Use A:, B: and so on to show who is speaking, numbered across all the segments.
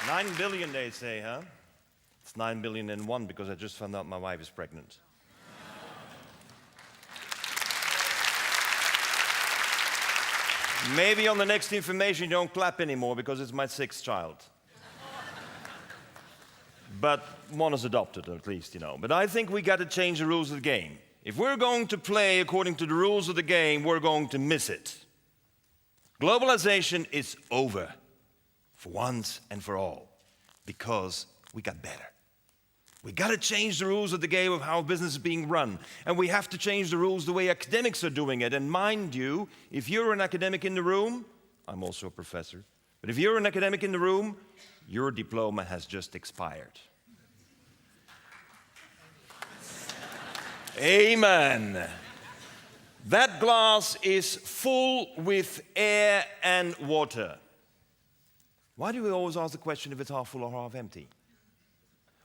A: 9 billion, they say, huh? It's 9 billion and one because I just found out my wife is pregnant. Maybe on the next information you don't clap anymore because it's my 6th child. But one is adopted, at least, you know. But I think we got to change the rules of the game. If we're going to play according to the rules of the game, we're going to miss it. Globalization is over, for once and for all, because we got better. We got to change the rules of the game of how business is being run. And we have to change the rules the way academics are doing it. And mind you, if you're an academic in the room, I'm also a professor, but if you're an academic in the room, your diploma has just expired. Amen. That glass is full with air and water. Why do we always ask the question if it's half full or half empty?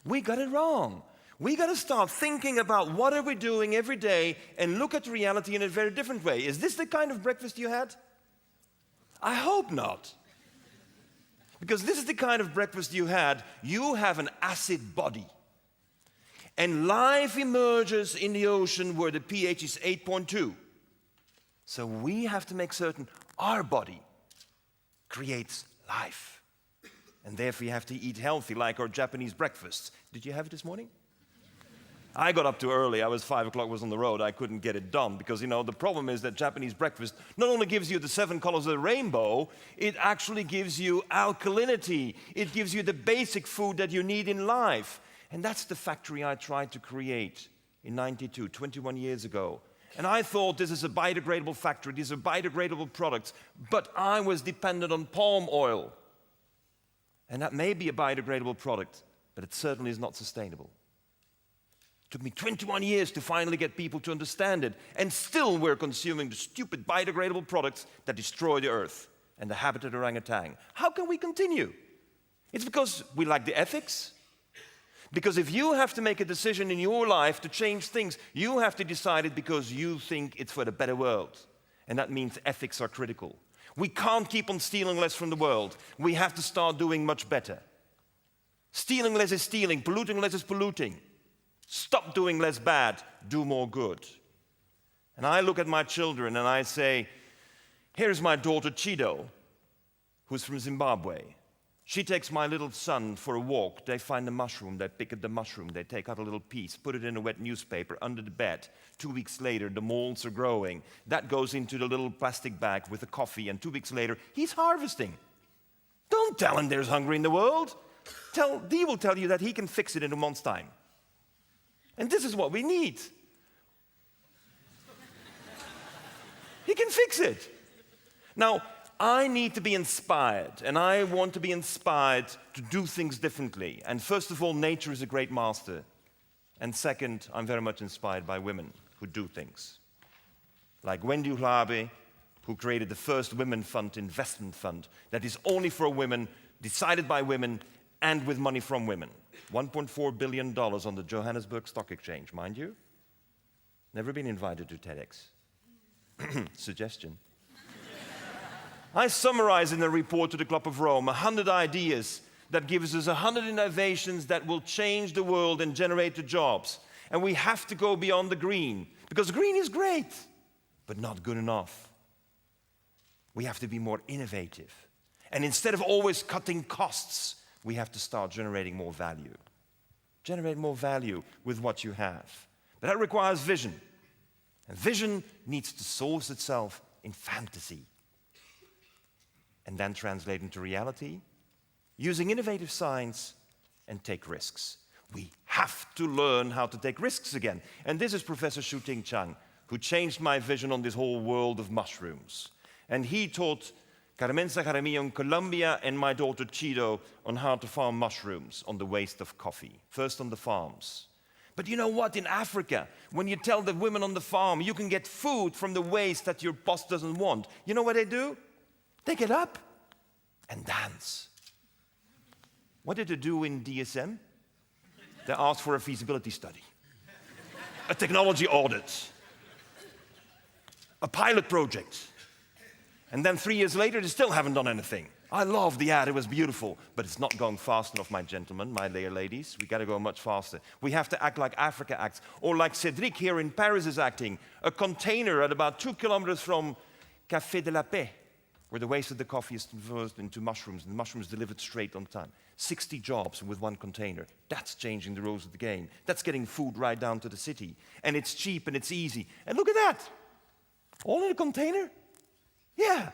A: We got it wrong. We got to start thinking about what are we doing every day and look at reality in a very different way. Is this the kind of breakfast you had? I hope not. Because this is the kind of breakfast you had. You have an acid body. And life emerges in the ocean where the pH is 8.2. So we have to make certain our body creates life. And therefore you have to eat healthy, like our Japanese breakfasts. Did you have it this morning? I got up too early. I was 5 o'clock, was on the road. I couldn't get it done because, you know, the problem is that Japanese breakfast not only gives you the 7 colors of the rainbow, it actually gives you alkalinity. It gives you the basic food that you need in life. And that's the factory I tried to create in '92, 21 years ago. And I thought this is a biodegradable factory, these are biodegradable products, but I was dependent on palm oil. And that may be a biodegradable product, but it certainly is not sustainable. It took me 21 years to finally get people to understand it, and still we're consuming the stupid biodegradable products that destroy the earth and the habitat orangutan. How can we continue? It's because we lack the ethics. Because if you have to make a decision in your life to change things, you have to decide it because you think it's for the better world. And that means ethics are critical. We can't keep on stealing less from the world. We have to start doing much better. Stealing less is stealing, polluting less is polluting. Stop doing less bad, do more good. And I look at my children and I say, here's my daughter Chido, who's from Zimbabwe. She takes my little son for a walk. They find a mushroom, they pick up the mushroom, they take out a little piece, put it in a wet newspaper under the bed. 2 weeks later, the molds are growing. That goes into the little plastic bag with the coffee, and 2 weeks later, he's harvesting. Don't tell him there's hunger in the world. He will tell you that he can fix it in a month's time. And this is what we need. He can fix it. Now, I need to be inspired, and I want to be inspired to do things differently. And first of all, nature is a great master. And second, I'm very much inspired by women who do things. Like Wendy Hlabe, who created the first women fund, investment fund, that is only for women, decided by women, and with money from women. $1.4 billion on the Johannesburg Stock Exchange, mind you. Never been invited to TEDx. Suggestion. I summarize in the report to the Club of Rome 100 ideas that gives us 100 innovations that will change the world and generate the jobs. And we have to go beyond the green, because green is great, but not good enough. We have to be more innovative. And instead of always cutting costs, we have to start generating more value. Generate more value with what you have. But that requires vision. And vision needs to source itself in fantasy. And then translate into reality, using innovative science and take risks. We have to learn how to take risks again. And this is Professor Shu-Ting Chang, who changed my vision on this whole world of mushrooms. And he taught Carmenza Jaramillo in Colombia and my daughter Chido on how to farm mushrooms on the waste of coffee, first on the farms. But you know what, in Africa, when you tell the women on the farm you can get food from the waste that your boss doesn't want, you know what they do? They get up and dance. What did they do in DSM? They asked for a feasibility study, a technology audit, a pilot project. And then 3 years later, they still haven't done anything. I love the ad, it was beautiful, but it's not going fast enough, my gentlemen, my dear ladies. We gotta go much faster. We have to act like Africa acts, or like Cédric here in Paris is acting. A container at about 2 kilometers from Café de la Paix, where the waste of the coffee is converted into mushrooms, and the mushrooms delivered straight on time. 60 jobs with one container. That's changing the rules of the game. That's getting food right down to the city. And it's cheap and it's easy. And look at that. All in a container? Yeah.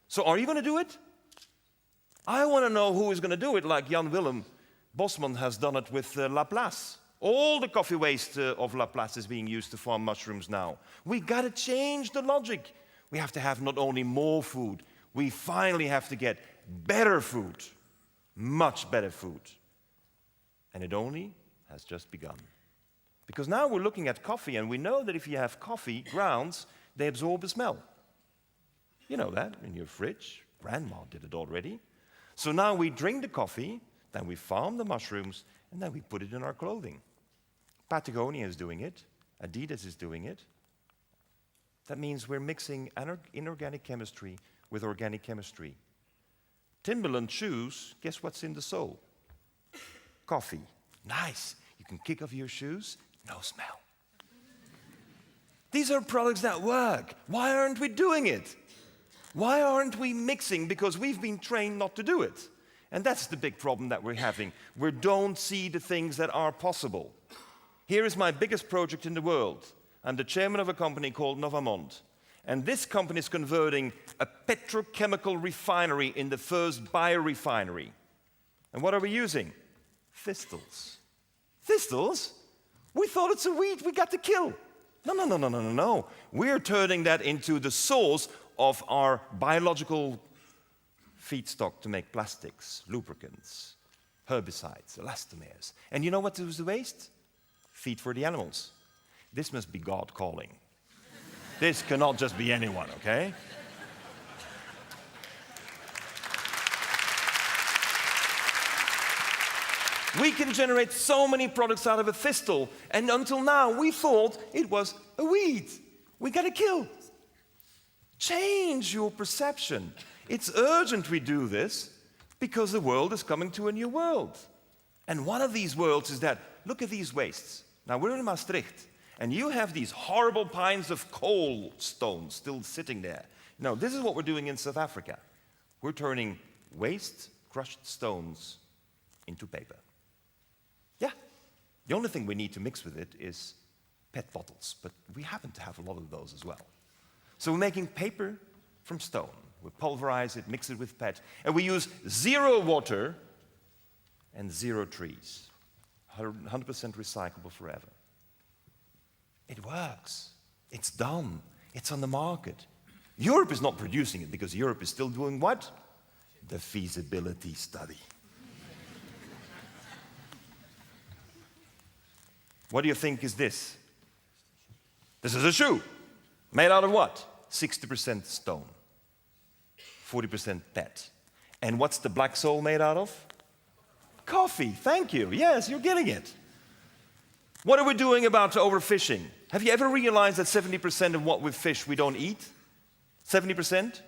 A: So are you going to do it? I want to know who is going to do it, like Jan Willem Bosman has done it with Laplace. All the coffee waste of Laplace is being used to farm mushrooms now. We got to change the logic. We have to have not only more food, we finally have to get better food. Much better food. And it only has just begun. Because now we're looking at coffee, and we know that if you have coffee grounds, they absorb the smell. You know that in your fridge. Grandma did it already. So now we drink the coffee, then we farm the mushrooms, and then we put it in our clothing. Patagonia is doing it. Adidas is doing it. That means we're mixing inorganic chemistry with organic chemistry. Timberland shoes, guess what's in the sole? Coffee. Nice. You can kick off your shoes, no smell. These are products that work. Why aren't we doing it? Why aren't we mixing? Because we've been trained not to do it. And that's the big problem that we're having. We don't see the things that are possible. Here is my biggest project in the world. I'm the chairman of a company called Novamont. And this company is converting a petrochemical refinery in the first biorefinery. And what are we using? Thistles. Thistles? We thought it's a weed we got to kill. No. We're turning that into the source of our biological feedstock to make plastics, lubricants, herbicides, elastomers. And you know what is the waste? Feed for the animals. This must be God calling. This cannot just be anyone, okay? We can generate so many products out of a thistle, and until now we thought it was a weed. We gotta kill. Change your perception. It's urgent we do this because the world is coming to a new world. And one of these worlds is that, look at these wastes. Now we're in Maastricht. And you have these horrible piles of coal stones still sitting there. No, this is what we're doing in South Africa. We're turning waste, crushed stones into paper. Yeah. The only thing we need to mix with it is PET bottles, but we happen to have a lot of those as well. So we're making paper from stone. We pulverize it, mix it with PET, and we use 0 water and 0 trees. 100% recyclable forever. It works. It's done. It's on the market. Europe is not producing it because Europe is still doing what? The feasibility study. What do you think is this? This is a shoe. Made out of what? 60% stone. 40% PET. And what's the black sole made out of? Coffee. Thank you. Yes, you're getting it. What are we doing about overfishing? Have you ever realized that 70% of what we fish we don't eat? 70%?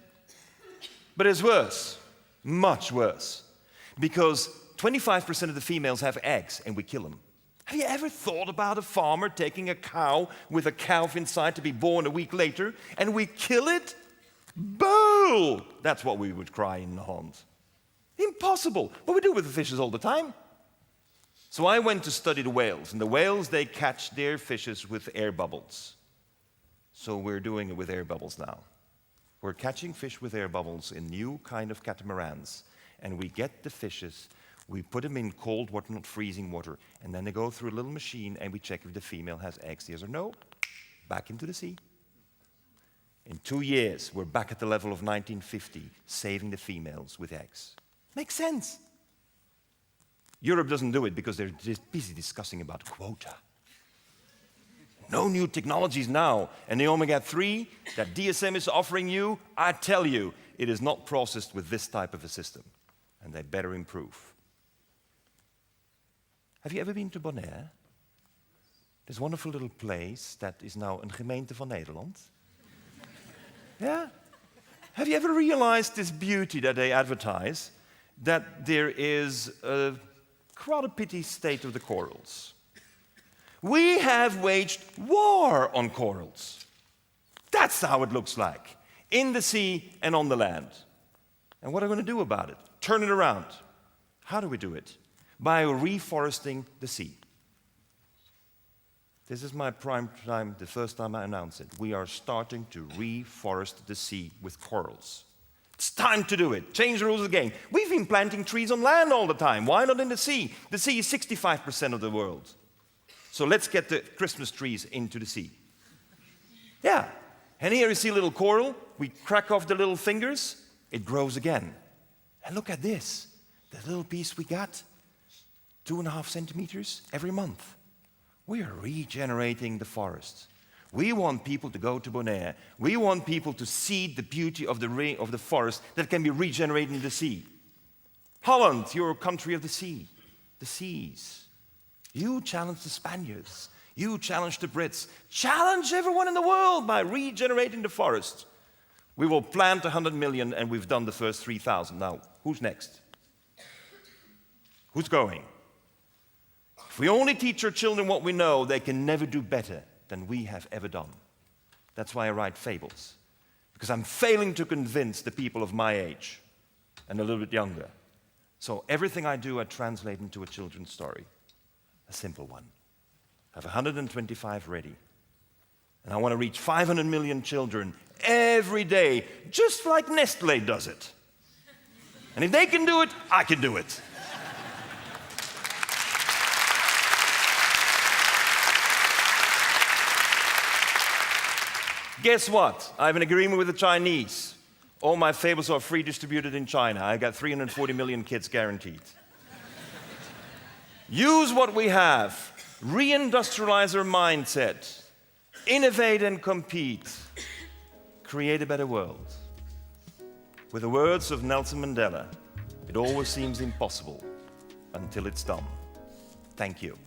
A: But it's worse, much worse. Because 25% of the females have eggs and we kill them. Have you ever thought about a farmer taking a cow with a calf inside to be born a week later and we kill it? Boo! That's what we would cry in the Holland. Impossible, but we do it with the fishes all the time. So I went to study the whales, and the whales, they catch their fishes with air bubbles. So we're doing it with air bubbles now. We're catching fish with air bubbles in new kind of catamarans, and we get the fishes, we put them in cold water, not freezing water, and then they go through a little machine, and we check if the female has eggs, yes or no, back into the sea. In 2 years, we're back at the level of 1950, saving the females with eggs. Makes sense. Europe doesn't do it because they're just busy discussing about quota. No new technologies now. And the omega-3 that DSM is offering you, I tell you, it is not processed with this type of a system. And they better improve. Have you ever been to Bonaire? There's a wonderful little place that is now een gemeente van Nederland. Yeah? Have you ever realized this beauty that they advertise, that there is a rather pity state of the corals? We have waged war on corals. That's how it looks like, in the sea and on the land. And what are we going to do about it? Turn it around. How do we do it? By reforesting the sea. This is my prime time, the first time I announce it. We are starting to reforest the sea with corals. It's time to do it. Change the rules of the game. We've been planting trees on land all the time. Why not in the sea? The sea is 65% of the world. So let's get the Christmas trees into the sea. Yeah. And here you see a little coral. We crack off the little fingers. It grows again. And look at this. The little piece we got, 2.5 centimeters every month. We are regenerating the forest. We want people to go to Bonaire. We want people to see the beauty of the forest that can be regenerated in the sea. Holland, your country of the sea, the seas. You challenge the Spaniards. You challenge the Brits. Challenge everyone in the world by regenerating the forest. We will plant 100 million, and we've done the first 3,000. Now, who's next? Who's going? If we only teach our children what we know, they can never do better than we have ever done. That's why I write fables. Because I'm failing to convince the people of my age and a little bit younger. So everything I do, I translate into a children's story. A simple one. I have 125 ready. And I want to reach 500 million children every day, just like Nestlé does it. And if they can do it, I can do it. Guess what? I have an agreement with the Chinese. All my fables are free distributed in China. I got 340 million kids guaranteed. Use what we have. Reindustrialize our mindset. Innovate and compete. Create a better world. With the words of Nelson Mandela, it always seems impossible until it's done. Thank you.